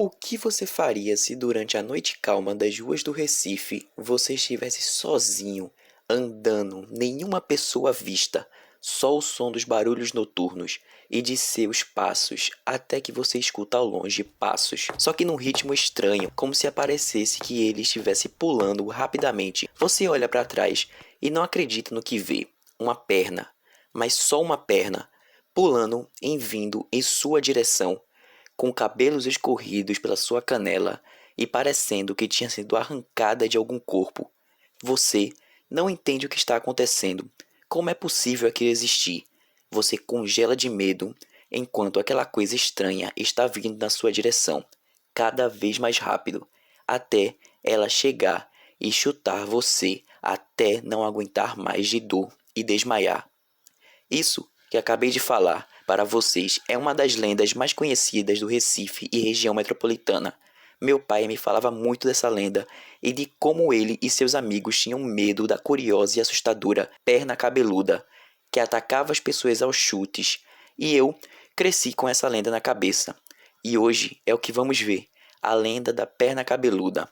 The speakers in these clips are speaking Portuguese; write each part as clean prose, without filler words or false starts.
O que você faria se durante a noite calma das ruas do Recife você estivesse sozinho, andando, nenhuma pessoa à vista, só o som dos barulhos noturnos e de seus passos, até que você escuta ao longe passos, só que num ritmo estranho, como se parecesse que ele estivesse pulando rapidamente. Você olha para trás e não acredita no que vê. Uma perna, mas só uma perna, pulando e vindo em sua direção com cabelos escorridos pela sua canela e parecendo que tinha sido arrancada de algum corpo. Você não entende o que está acontecendo. Como é possível aquilo existir? Você congela de medo enquanto aquela coisa estranha está vindo na sua direção, cada vez mais rápido, até ela chegar e chutar você até não aguentar mais de dor e desmaiar. Isso que acabei de falar para vocês é uma das lendas mais conhecidas do Recife e região metropolitana. Meu pai me falava muito dessa lenda e de como ele e seus amigos tinham medo da curiosa e assustadora perna cabeluda que atacava as pessoas aos chutes. E eu cresci com essa lenda na cabeça. E hoje é o que vamos ver: a lenda da perna cabeluda.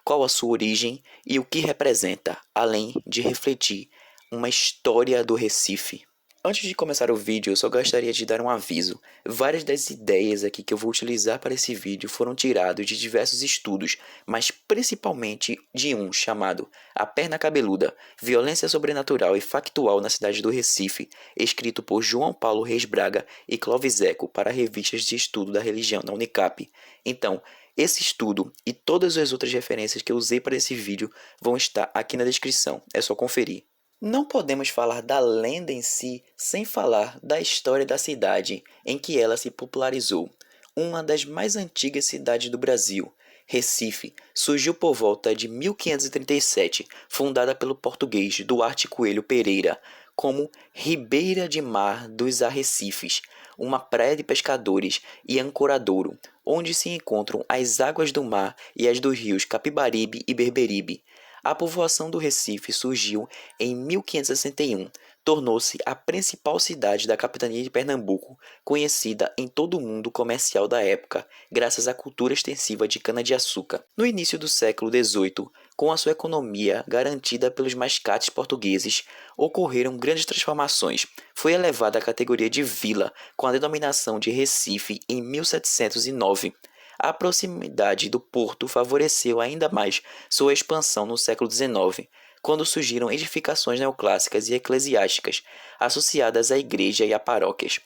Qual a sua origem e o que representa, além de refletir uma história do Recife. Antes de começar o vídeo, eu só gostaria de dar um aviso. Várias das ideias aqui que eu vou utilizar para esse vídeo foram tiradas de diversos estudos, mas principalmente de um chamado A Perna Cabeluda, Violência Sobrenatural e Factual na Cidade do Recife, escrito por João Paulo Reis Braga e Clóvis Eco para revistas de estudo da religião da Unicap. Então, esse estudo e todas as outras referências que eu usei para esse vídeo vão estar aqui na descrição, é só conferir. Não podemos falar da lenda em si sem falar da história da cidade em que ela se popularizou. Uma das mais antigas cidades do Brasil, Recife, surgiu por volta de 1537, fundada pelo português Duarte Coelho Pereira, como Ribeira de Mar dos Arrecifes, uma praia de pescadores e ancoradouro, onde se encontram as águas do mar e as dos rios Capibaribe e Berberibe. A povoação do Recife surgiu em 1561, tornou-se a principal cidade da capitania de Pernambuco, conhecida em todo o mundo comercial da época, graças à cultura extensiva de cana-de-açúcar. No início do século XVIII, com a sua economia garantida pelos mascates portugueses, ocorreram grandes transformações. Foi elevada à categoria de vila, com a denominação de Recife em 1709. A proximidade do porto favoreceu ainda mais sua expansão no século XIX, quando surgiram edificações neoclássicas e eclesiásticas associadas à igreja e a paróquias.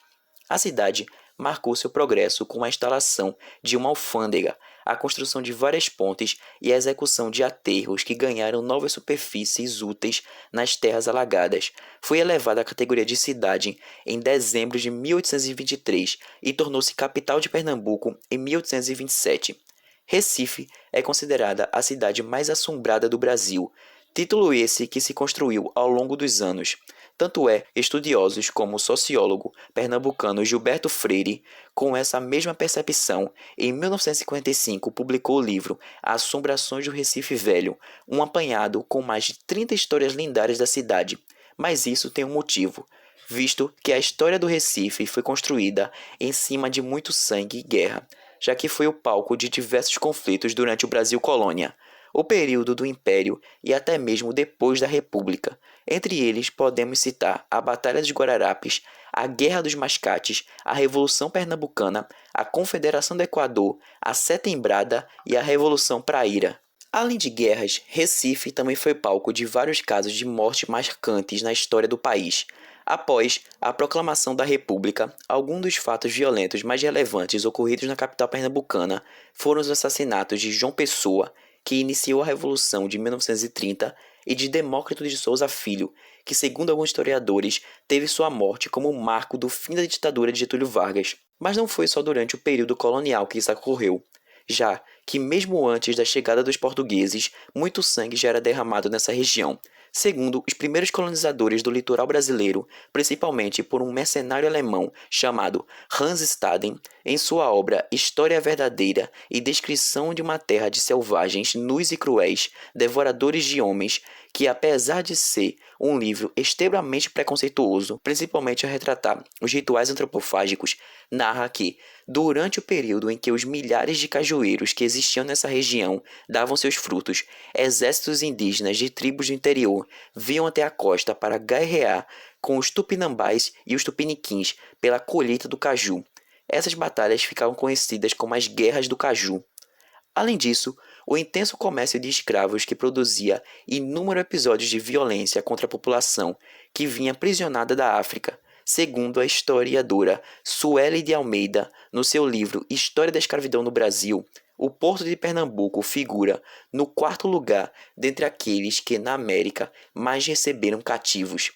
A cidade marcou seu progresso com a instalação de uma alfândega, a construção de várias pontes e a execução de aterros que ganharam novas superfícies úteis nas terras alagadas. Foi elevada à categoria de cidade em dezembro de 1823 e tornou-se capital de Pernambuco em 1827. Recife é considerada a cidade mais assombrada do Brasil, título esse que se construiu ao longo dos anos. Tanto é estudiosos como o sociólogo pernambucano Gilberto Freire, com essa mesma percepção, em 1955 publicou o livro Assombrações do Recife Velho, um apanhado com mais de 30 histórias lendárias da cidade. Mas isso tem um motivo, visto que a história do Recife foi construída em cima de muito sangue e guerra, já que foi o palco de diversos conflitos durante o Brasil colônia, o período do Império e até mesmo depois da República. Entre eles podemos citar a Batalha dos Guararapes, a Guerra dos Mascates, a Revolução Pernambucana, a Confederação do Equador, a Setembrada e a Revolução Praíra. Além de guerras, Recife também foi palco de vários casos de morte marcantes na história do país. Após a proclamação da República, alguns dos fatos violentos mais relevantes ocorridos na capital pernambucana foram os assassinatos de João Pessoa, que iniciou a Revolução de 1930, e de Demócrito de Souza Filho, que, segundo alguns historiadores, teve sua morte como um marco do fim da ditadura de Getúlio Vargas. Mas não foi só durante o período colonial que isso ocorreu, já que mesmo antes da chegada dos portugueses, muito sangue já era derramado nessa região. Segundo os primeiros colonizadores do litoral brasileiro, principalmente por um mercenário alemão chamado Hans Staden, em sua obra História Verdadeira e Descrição de uma Terra de Selvagens Nus e Cruéis, Devoradores de Homens, que apesar de ser um livro extremamente preconceituoso, principalmente a retratar os rituais antropofágicos, narra que Durante o período em que os milhares de cajueiros que existiam nessa região davam seus frutos, exércitos indígenas de tribos do interior vinham até a costa para guerrear com os tupinambás e os tupiniquins pela colheita do caju. Essas batalhas ficavam conhecidas como as Guerras do Caju. Além disso, o intenso comércio de escravos que produzia inúmeros episódios de violência contra a população que vinha aprisionada da África, segundo a historiadora Sueli de Almeida, no seu livro História da Escravidão no Brasil, o Porto de Pernambuco figura no quarto lugar dentre aqueles que na América mais receberam cativos.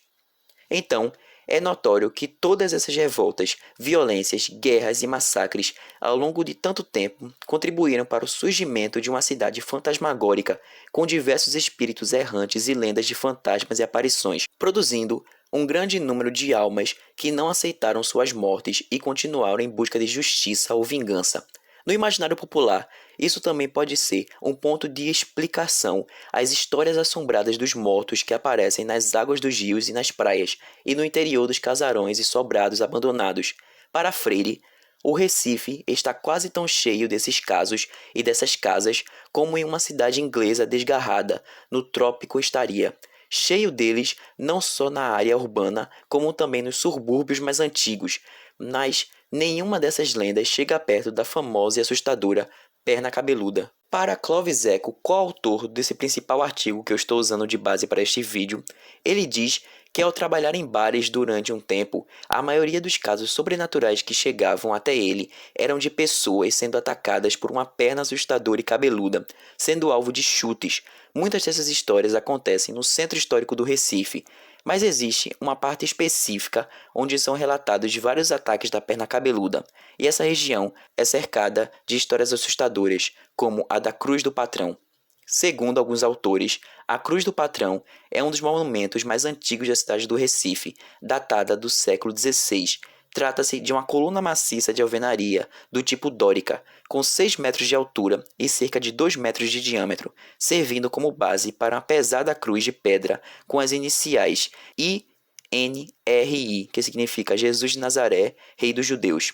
Então, é notório que todas essas revoltas, violências, guerras e massacres ao longo de tanto tempo contribuíram para o surgimento de uma cidade fantasmagórica com diversos espíritos errantes e lendas de fantasmas e aparições, produzindo um grande número de almas que não aceitaram suas mortes e continuaram em busca de justiça ou vingança. No imaginário popular, isso também pode ser um ponto de explicação às histórias assombradas dos mortos que aparecem nas águas dos rios e nas praias, e no interior dos casarões e sobrados abandonados. Para Freire, o Recife está quase tão cheio desses casos e dessas casas como em uma cidade inglesa desgarrada no trópico estaria. Cheio deles não só na área urbana, como também nos subúrbios mais antigos, mas nenhuma dessas lendas chega perto da famosa e assustadora Perna Cabeluda. Para Clovis Eco, coautor desse principal artigo que eu estou usando de base para este vídeo, ele diz que ao trabalhar em bares durante um tempo, a maioria dos casos sobrenaturais que chegavam até ele eram de pessoas sendo atacadas por uma perna assustadora e cabeluda, sendo alvo de chutes. Muitas dessas histórias acontecem no centro histórico do Recife, mas existe uma parte específica onde são relatados vários ataques da perna cabeluda, e essa região é cercada de histórias assustadoras, como a da Cruz do Patrão. Segundo alguns autores, a Cruz do Patrão é um dos monumentos mais antigos da cidade do Recife, datada do século XVI. Trata-se de uma coluna maciça de alvenaria do tipo dórica, com 6 metros de altura e cerca de 2 metros de diâmetro, servindo como base para uma pesada cruz de pedra com as iniciais INRI, que significa Jesus de Nazaré, Rei dos Judeus,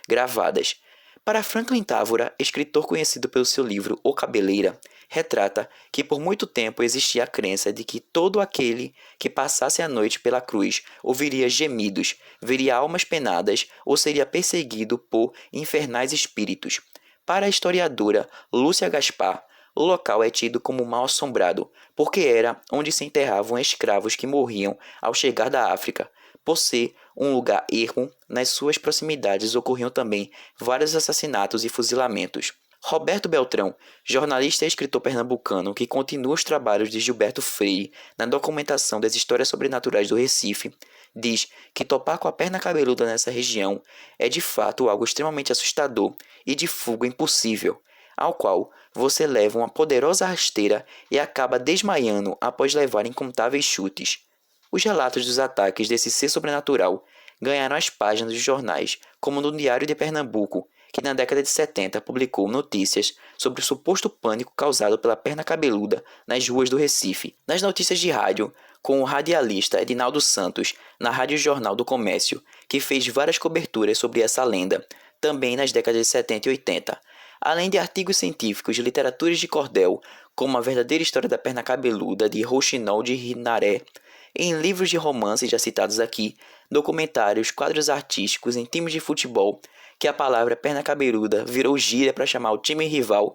gravadas. Para Franklin Távora, escritor conhecido pelo seu livro O Cabeleira, retrata que por muito tempo existia a crença de que todo aquele que passasse a noite pela cruz ouviria gemidos, veria almas penadas ou seria perseguido por infernais espíritos. Para a historiadora Lúcia Gaspar, o local é tido como mal assombrado, porque era onde se enterravam escravos que morriam ao chegar da África. Por ser um lugar ermo, nas suas proximidades ocorriam também vários assassinatos e fuzilamentos. Roberto Beltrão, jornalista e escritor pernambucano que continua os trabalhos de Gilberto Freire na documentação das histórias sobrenaturais do Recife, diz que topar com a perna cabeluda nessa região é de fato algo extremamente assustador e de fuga impossível, ao qual você leva uma poderosa rasteira e acaba desmaiando após levar incontáveis chutes. Os relatos dos ataques desse ser sobrenatural ganharam as páginas dos jornais, como no Diário de Pernambuco, que na década de 70 publicou notícias sobre o suposto pânico causado pela perna cabeluda nas ruas do Recife. Nas notícias de rádio, com o radialista Edinaldo Santos, na Rádio Jornal do Comércio, que fez várias coberturas sobre essa lenda, também nas décadas de 70 e 80. Além de artigos científicos de literaturas de cordel, como A Verdadeira História da Perna Cabeluda, de Rouxinol de Rinaré, em livros de romance já citados aqui, documentários, quadros artísticos, em times de futebol, que a palavra perna cabeluda virou gíria para chamar o time rival,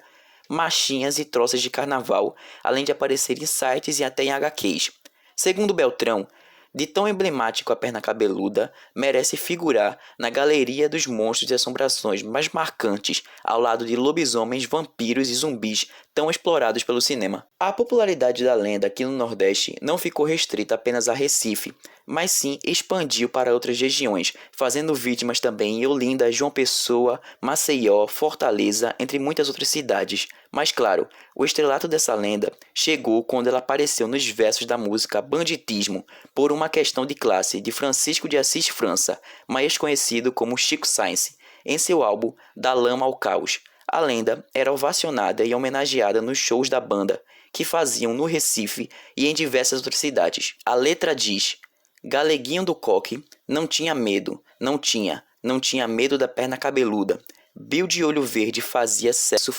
machinhas e troças de carnaval, além de aparecer em sites e até em HQs. Segundo Beltrão, de tão emblemático a perna cabeluda, merece figurar na galeria dos monstros e assombrações mais marcantes, ao lado de lobisomens, vampiros e zumbis tão explorados pelo cinema. A popularidade da lenda aqui no Nordeste não ficou restrita apenas a Recife, mas sim expandiu para outras regiões, fazendo vítimas também em Olinda, João Pessoa, Maceió, Fortaleza, entre muitas outras cidades. Mas claro, o estrelato dessa lenda chegou quando ela apareceu nos versos da música Banditismo, por uma questão de classe, de Francisco de Assis França, mais conhecido como Chico Science, em seu álbum Da Lama ao Caos. A lenda era ovacionada e homenageada nos shows da banda, que faziam no Recife e em diversas outras cidades. A letra diz: Galeguinho do Coque não tinha medo, não tinha, não tinha medo da perna cabeluda. Bill de olho verde fazia sexo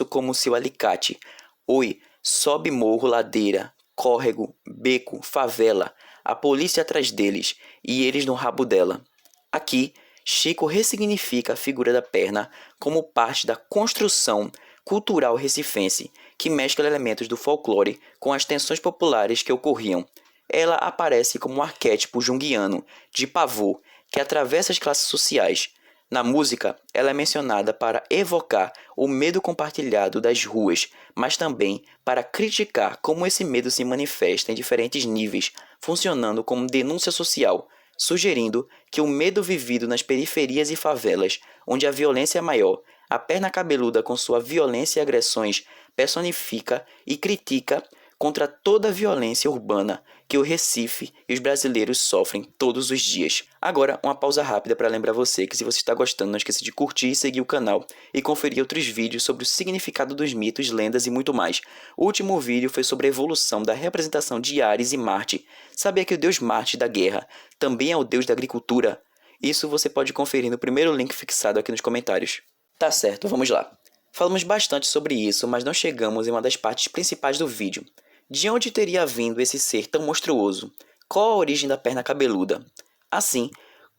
como seu alicate. Oi, sobe morro, ladeira, córrego, beco, favela, a polícia atrás deles e eles no rabo dela. Aqui, Chico ressignifica a figura da perna como parte da construção cultural recifense, que mescla elementos do folclore com as tensões populares que ocorriam. Ela aparece como um arquétipo junguiano de pavor que atravessa as classes sociais. Na música, ela é mencionada para evocar o medo compartilhado das ruas, mas também para criticar como esse medo se manifesta em diferentes níveis, funcionando como denúncia social, sugerindo que o medo vivido nas periferias e favelas, onde a violência é maior, a perna cabeluda com sua violência e agressões personifica e critica contra toda a violência urbana que o Recife e os brasileiros sofrem todos os dias. Agora, uma pausa rápida para lembrar você que se você está gostando, não esqueça de curtir e seguir o canal e conferir outros vídeos sobre o significado dos mitos, lendas e muito mais. O último vídeo foi sobre a evolução da representação de Ares e Marte. Sabia que o deus Marte da guerra também é o deus da agricultura? Isso você pode conferir no primeiro link fixado aqui nos comentários. Tá certo, vamos lá. Falamos bastante sobre isso, mas não chegamos em uma das partes principais do vídeo. De onde teria vindo esse ser tão monstruoso? Qual a origem da perna cabeluda? Assim,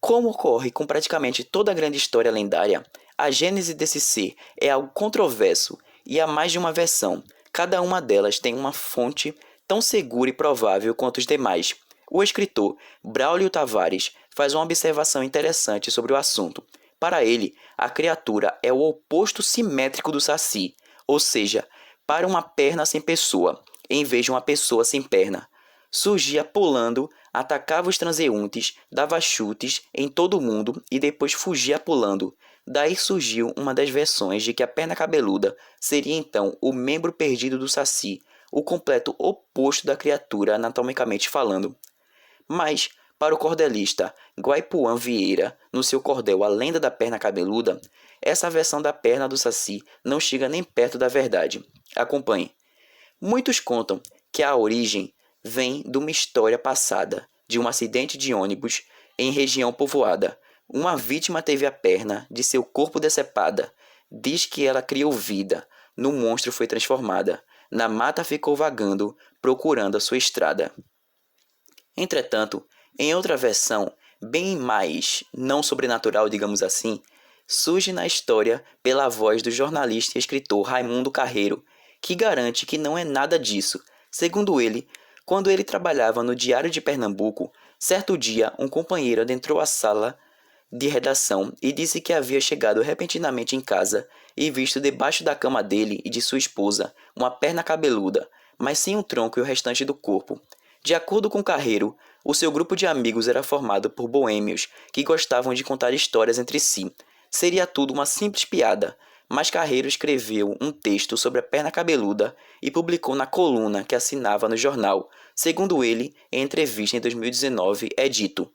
como ocorre com praticamente toda a grande história lendária, a gênese desse ser é algo controverso e há mais de uma versão. Cada uma delas tem uma fonte tão segura e provável quanto os demais. O escritor Braulio Tavares faz uma observação interessante sobre o assunto. Para ele, a criatura é o oposto simétrico do saci, ou seja, para uma perna sem pessoa, em vez de uma pessoa sem perna. Surgia pulando, atacava os transeuntes, dava chutes em todo mundo e depois fugia pulando. Daí surgiu uma das versões de que a perna cabeluda seria então o membro perdido do saci, o completo oposto da criatura anatomicamente falando. Mas, para o cordelista Guaipuã Vieira, no seu cordel A Lenda da Perna Cabeluda, essa versão da perna do saci não chega nem perto da verdade. Acompanhe. Muitos contam que a origem vem de uma história passada, de um acidente de ônibus em região povoada. Uma vítima teve a perna de seu corpo decepada. Diz que ela criou vida, no monstro foi transformada. Na mata ficou vagando, procurando a sua estrada. Entretanto, em outra versão, bem mais não sobrenatural, digamos assim, surge na história pela voz do jornalista e escritor Raimundo Carreiro, que garante que não é nada disso. Segundo ele, quando ele trabalhava no Diário de Pernambuco, certo dia um companheiro adentrou a sala de redação e disse que havia chegado repentinamente em casa e visto debaixo da cama dele e de sua esposa uma perna cabeluda, mas sem o tronco e o restante do corpo. De acordo com Carreiro, o seu grupo de amigos era formado por boêmios que gostavam de contar histórias entre si. Seria tudo uma simples piada, mas Carreiro escreveu um texto sobre a perna cabeluda e publicou na coluna que assinava no jornal. Segundo ele, em entrevista em 2019, é dito: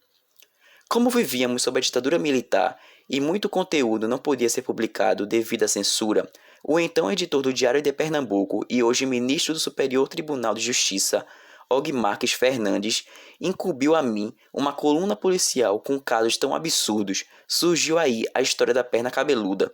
como vivíamos sob a ditadura militar e muito conteúdo não podia ser publicado devido à censura, o então editor do Diário de Pernambuco e hoje ministro do Superior Tribunal de Justiça, Og Marques Fernandes, incumbiu a mim uma coluna policial com casos tão absurdos. Surgiu aí a história da perna cabeluda.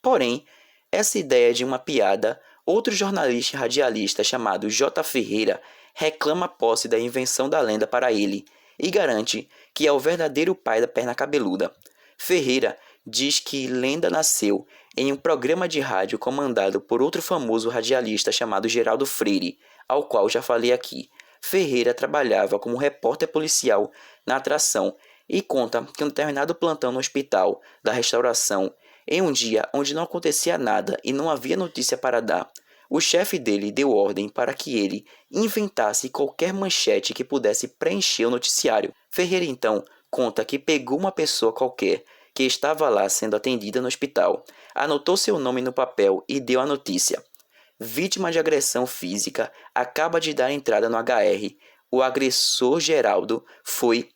Porém, essa ideia de uma piada, outro jornalista e radialista chamado J. Ferreira reclama a posse da invenção da lenda para ele e garante que é o verdadeiro pai da perna cabeluda. Ferreira diz que lenda nasceu em um programa de rádio comandado por outro famoso radialista chamado Geraldo Freire, ao qual já falei aqui. Ferreira trabalhava como repórter policial na atração e conta que um determinado plantão no hospital da restauração, em um dia onde não acontecia nada e não havia notícia para dar, o chefe dele deu ordem para que ele inventasse qualquer manchete que pudesse preencher o noticiário. Ferreira então conta que pegou uma pessoa qualquer que estava lá sendo atendida no hospital, anotou seu nome no papel e deu a notícia: vítima de agressão física acaba de dar entrada no HR. O agressor Geraldo foi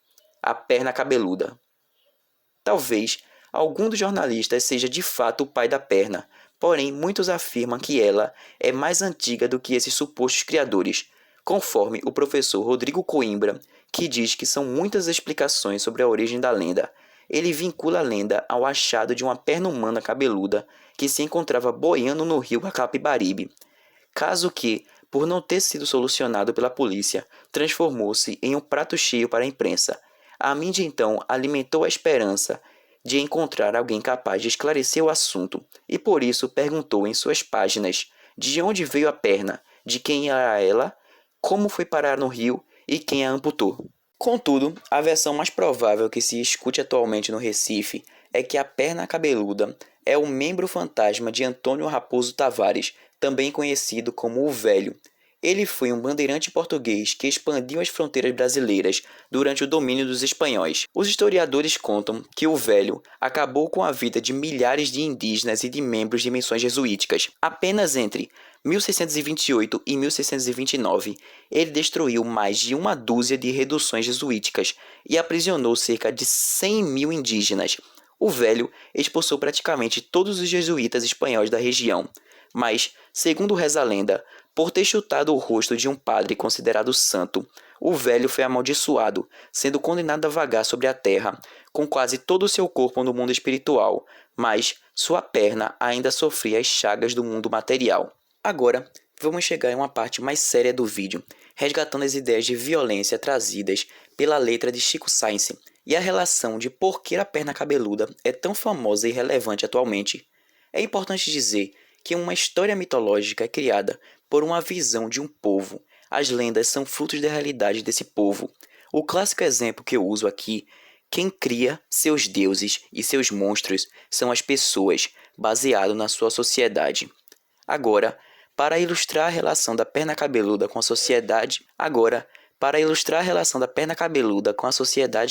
a perna cabeluda. Talvez algum dos jornalistas seja de fato o pai da perna, porém muitos afirmam que ela é mais antiga do que esses supostos criadores, conforme o professor Rodrigo Coimbra, que diz que são muitas explicações sobre a origem da lenda. ele vincula a lenda ao achado de uma perna humana cabeluda que se encontrava boiando no rio Capibaribe. Caso que, por não ter sido solucionado pela polícia, transformou-se em um prato cheio para a imprensa. A mídia então alimentou a esperança de encontrar alguém capaz de esclarecer o assunto e por isso perguntou em suas páginas de onde veio a perna, de quem era ela, como foi parar no rio e quem a amputou. Contudo, a versão mais provável que se escute atualmente no Recife é que a perna cabeluda é o membro fantasma de Antônio Raposo Tavares, também conhecido como o Velho. Ele foi um bandeirante português que expandiu as fronteiras brasileiras durante o domínio dos espanhóis. Os historiadores contam que o Velho acabou com a vida de milhares de indígenas e de membros de missões jesuíticas. Apenas entre 1628 e 1629, ele destruiu mais de uma dúzia de reduções jesuíticas e aprisionou cerca de 100 mil indígenas. O Velho expulsou praticamente todos os jesuítas espanhóis da região, mas, segundo reza a lenda, por ter chutado o rosto de um padre considerado santo, o Velho foi amaldiçoado, sendo condenado a vagar sobre a terra, com quase todo o seu corpo no mundo espiritual, mas sua perna ainda sofria as chagas do mundo material. Agora, vamos chegar em uma parte mais séria do vídeo, resgatando as ideias de violência trazidas pela letra de Chico Science e a relação de por que a perna cabeluda é tão famosa e relevante atualmente. É importante dizer que uma história mitológica é criada por uma visão de um povo. As lendas são frutos da realidade desse povo. O clássico exemplo que eu uso aqui, quem cria seus deuses e seus monstros são as pessoas, baseado na sua sociedade. Agora, para ilustrar a relação da perna cabeluda com a sociedade,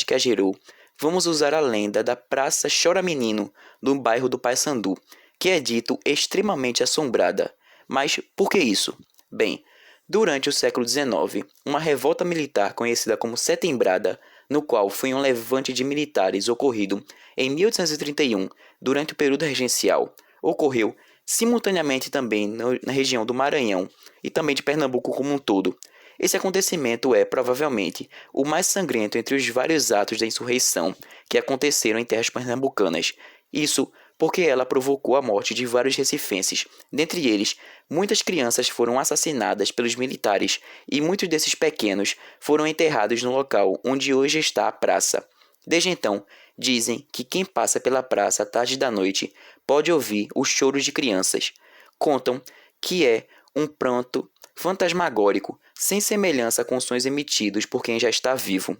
que a gerou, vamos usar a lenda da Praça Chora Menino, do bairro do Paissandu, que é dito extremamente assombrada. Mas por que isso? Bem, durante o século XIX, uma revolta militar conhecida como Setembrada, no qual foi um levante de militares ocorrido em 1831, durante o período regencial, ocorreu simultaneamente também na região do Maranhão e também de Pernambuco como um todo. Esse acontecimento é, provavelmente, o mais sangrento entre os vários atos da insurreição que aconteceram em terras pernambucanas. Isso porque ela provocou a morte de vários recifenses. Dentre eles, muitas crianças foram assassinadas pelos militares e muitos desses pequenos foram enterrados no local onde hoje está a praça. Desde então, dizem que quem passa pela praça à tarde da noite pode ouvir os choros de crianças. Contam que é um pranto fantasmagórico, sem semelhança com sons emitidos por quem já está vivo.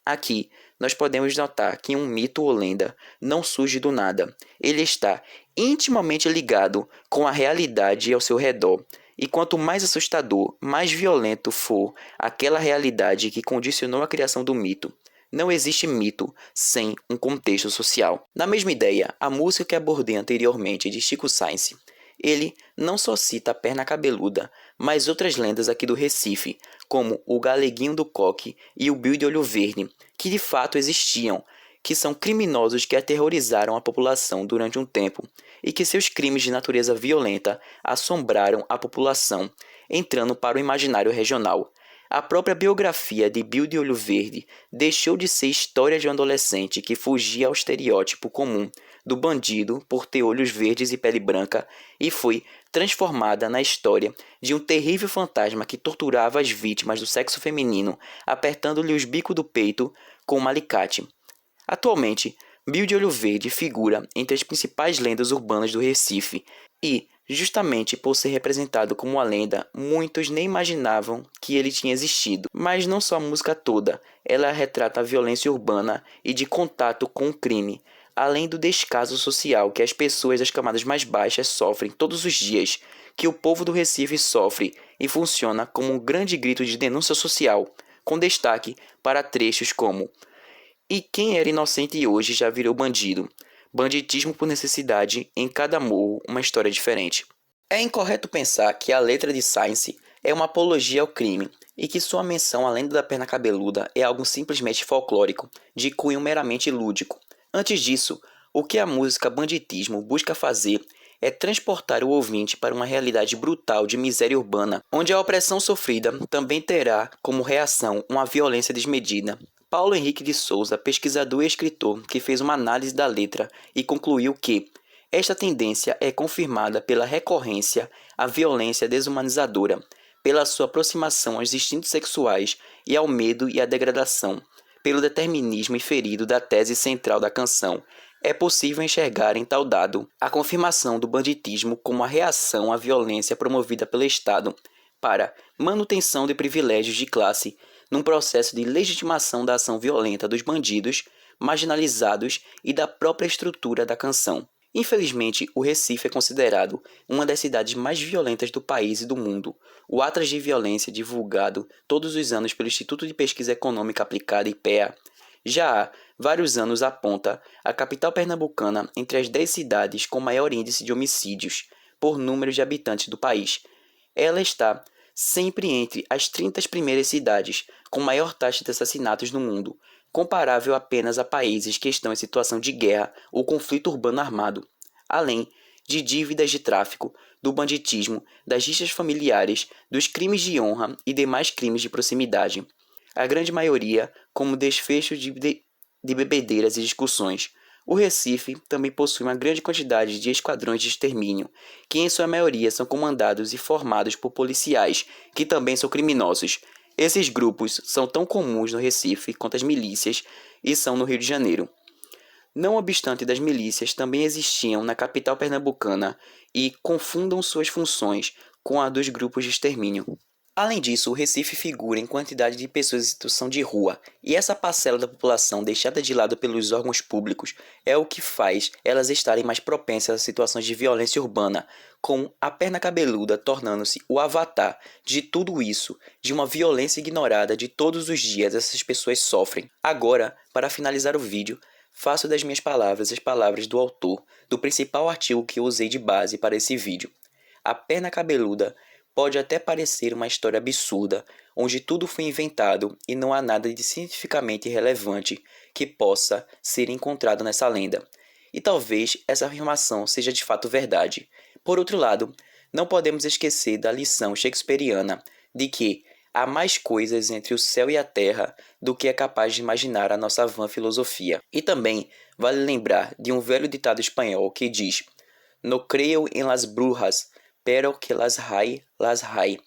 Aqui, nós podemos notar que um mito ou lenda não surge do nada. Ele está intimamente ligado com a realidade ao seu redor. E quanto mais assustador, mais violento for aquela realidade que condicionou a criação do mito, não existe mito sem um contexto social. Na mesma ideia, a música que abordei anteriormente de Chico Science, ele não só cita a perna cabeluda, mas outras lendas aqui do Recife, como o Galeguinho do Coque e o Bill de Olho Verde, que de fato existiam, que são criminosos que aterrorizaram a população durante um tempo e que seus crimes de natureza violenta assombraram a população, entrando para o imaginário regional. A própria biografia de Bill de Olho Verde deixou de ser história de um adolescente que fugia ao estereótipo comum do bandido por ter olhos verdes e pele branca e foi transformada na história de um terrível fantasma que torturava as vítimas do sexo feminino, apertando-lhe os bicos do peito com um alicate. Atualmente, Bill de Olho Verde figura entre as principais lendas urbanas do Recife e, justamente por ser representado como uma lenda, muitos nem imaginavam que ele tinha existido. Mas não só a música toda, ela retrata a violência urbana e de contato com o crime, além do descaso social que as pessoas das camadas mais baixas sofrem todos os dias, que o povo do Recife sofre e funciona como um grande grito de denúncia social, com destaque para trechos como "E quem era inocente hoje já virou bandido. Banditismo por necessidade, em cada morro uma história diferente." É incorreto pensar que a letra de Science é uma apologia ao crime e que sua menção à lenda da perna cabeluda é algo simplesmente folclórico, de cunho meramente lúdico. Antes disso, o que a música Banditismo busca fazer é transportar o ouvinte para uma realidade brutal de miséria urbana, onde a opressão sofrida também terá como reação uma violência desmedida. Paulo Henrique de Souza, pesquisador e escritor, que fez uma análise da letra e concluiu que esta tendência é confirmada pela recorrência à violência desumanizadora, pela sua aproximação aos instintos sexuais e ao medo e à degradação, pelo determinismo inferido da tese central da canção. É possível enxergar em tal dado a confirmação do banditismo como a reação à violência promovida pelo Estado para manutenção de privilégios de classe num processo de legitimação da ação violenta dos bandidos, marginalizados e da própria estrutura da canção. Infelizmente, o Recife é considerado uma das cidades mais violentas do país e do mundo. O Atlas de Violência, divulgado todos os anos pelo Instituto de Pesquisa Econômica Aplicada (IPEA), já há vários anos aponta a capital pernambucana entre as 10 cidades com maior índice de homicídios por número de habitantes do país. Ela está sempre entre as 30 primeiras cidades com maior taxa de assassinatos no mundo, comparável apenas a países que estão em situação de guerra ou conflito urbano armado, além de dívidas de tráfico, do banditismo, das rixas familiares, dos crimes de honra e demais crimes de proximidade. A grande maioria como desfecho de bebedeiras e discussões. O Recife também possui uma grande quantidade de esquadrões de extermínio, que em sua maioria são comandados e formados por policiais, que também são criminosos. Esses grupos são tão comuns no Recife quanto as milícias e são no Rio de Janeiro. Não obstante das milícias também existiam na capital pernambucana e confundam suas funções com a dos grupos de extermínio. Além disso, o Recife figura em quantidade de pessoas em situação de rua, e essa parcela da população deixada de lado pelos órgãos públicos é o que faz elas estarem mais propensas a situações de violência urbana, com a perna cabeluda tornando-se o avatar de tudo isso, de uma violência ignorada de todos os dias essas pessoas sofrem. Agora, para finalizar o vídeo, faço das minhas palavras as palavras do autor do principal artigo que eu usei de base para esse vídeo. A perna cabeluda pode até parecer uma história absurda, onde tudo foi inventado e não há nada de cientificamente relevante que possa ser encontrado nessa lenda. E talvez essa afirmação seja de fato verdade. Por outro lado, não podemos esquecer da lição shakespeariana de que há mais coisas entre o céu e a terra do que é capaz de imaginar a nossa vã filosofia. E também vale lembrar de um velho ditado espanhol que diz: "No creo en las brujas, pero que las hay, las hay."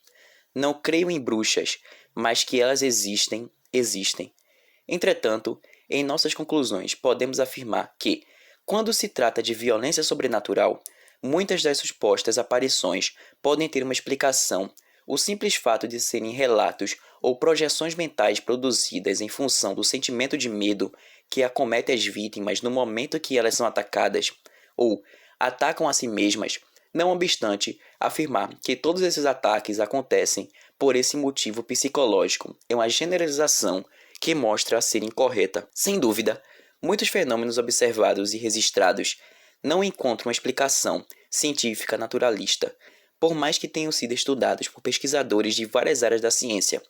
Não creio em bruxas, mas que elas existem, existem. Entretanto, em nossas conclusões, podemos afirmar que, quando se trata de violência sobrenatural, muitas das supostas aparições podem ter uma explicação. O simples fato de serem relatos ou projeções mentais produzidas em função do sentimento de medo que acomete as vítimas no momento que elas são atacadas, ou atacam a si mesmas. Não obstante, afirmar que todos esses ataques acontecem por esse motivo psicológico é uma generalização que mostra ser incorreta. Sem dúvida, muitos fenômenos observados e registrados não encontram uma explicação científica naturalista, por mais que tenham sido estudados por pesquisadores de várias áreas da ciência.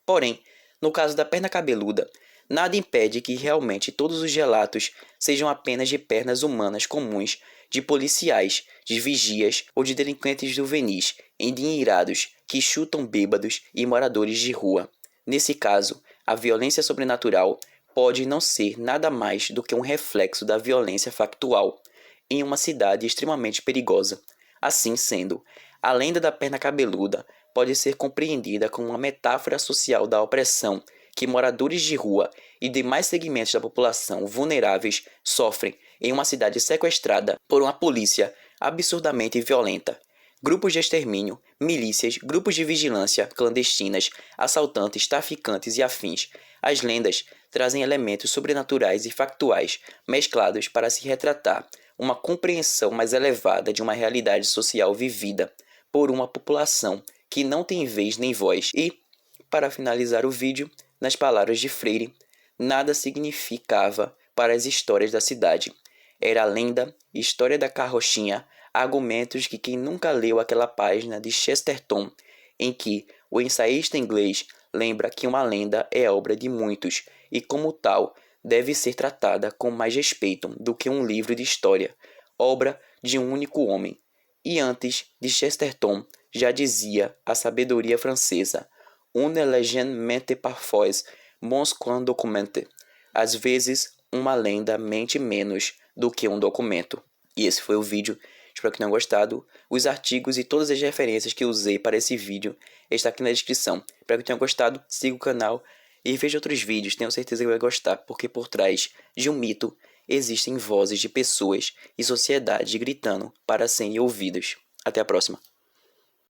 Porém, no caso da perna cabeluda, nada impede que realmente todos os relatos sejam apenas de pernas humanas comuns de policiais, de vigias ou de delinquentes juvenis endinheirados que chutam bêbados e moradores de rua. Nesse caso, a violência sobrenatural pode não ser nada mais do que um reflexo da violência factual em uma cidade extremamente perigosa. Assim sendo, a lenda da perna cabeluda pode ser compreendida como uma metáfora social da opressão que moradores de rua e demais segmentos da população vulneráveis sofrem em uma cidade sequestrada por uma polícia absurdamente violenta. Grupos de extermínio, milícias, grupos de vigilância clandestinas, assaltantes, traficantes e afins. As lendas trazem elementos sobrenaturais e factuais mesclados para se retratar uma compreensão mais elevada de uma realidade social vivida por uma população que não tem vez nem voz. E, para finalizar o vídeo, nas palavras de Freire, nada significava para as histórias da cidade. Era a lenda, história da carrochinha, argumentos que quem nunca leu aquela página de Chesterton, em que o ensaísta inglês lembra que uma lenda é obra de muitos e, como tal, deve ser tratada com mais respeito do que um livro de história, obra de um único homem. E antes de Chesterton, já dizia a sabedoria francesa: "Une légende mente parfois, mons qu'un documente." Às vezes, uma lenda mente menos do que um documento. E esse foi o vídeo. Espero que tenham gostado. Os artigos e todas as referências que usei para esse vídeo estão aqui na descrição. Espero que tenham gostado. Siga o canal e veja outros vídeos. Tenho certeza que vai gostar, porque por trás de um mito existem vozes de pessoas e sociedade gritando para serem ouvidas. Até a próxima.